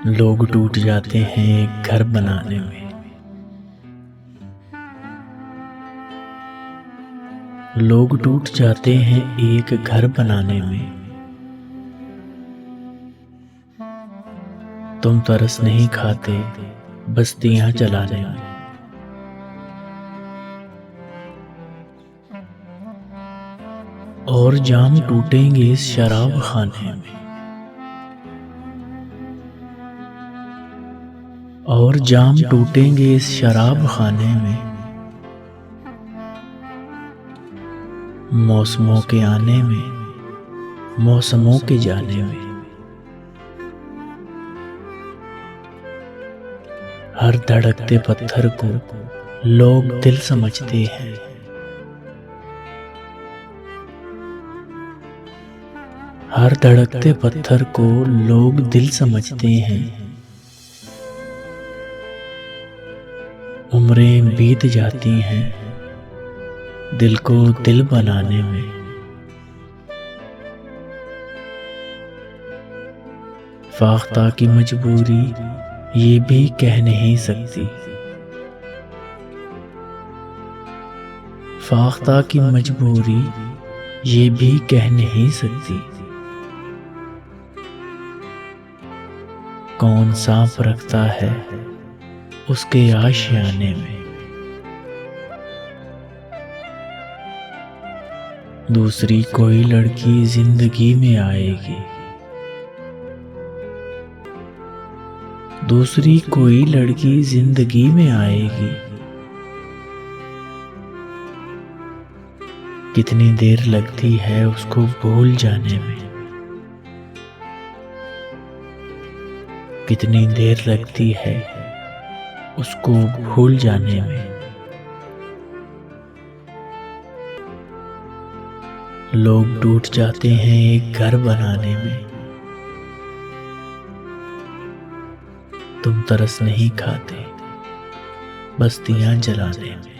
लोग टूट जाते हैं एक घर बनाने में। लोग टूट जाते हैं एक घर बनाने में। तुम तरस नहीं खाते बस्तियां जलाने में। और जाम टूटेंगे इस शराब खाने में। और जाम टूटेंगे इस शराब खाने में। मौसमों के आने में, मौसमों के जाने में। हर धड़कते पत्थर को लोग दिल समझते हैं। हर धड़कते पत्थर को लोग दिल समझते हैं। उम्रें बीत जाती हैं दिल को दिल बनाने में। फाख्ता की मजबूरी ये भी कह नहीं सकती। फाख्ता की मजबूरी ये भी कह नहीं सकती। कौन सांप रखता है उसके आशियाने में। दूसरी कोई लड़की जिंदगी में आएगी। दूसरी कोई लड़की जिंदगी में आएगी। कितनी देर लगती है उसको भूल जाने में। कितनी देर लगती है उसको भूल जाने में। लोग टूट जाते हैं एक घर बनाने में। तुम तरस नहीं खाते बस्तियां जलाने में।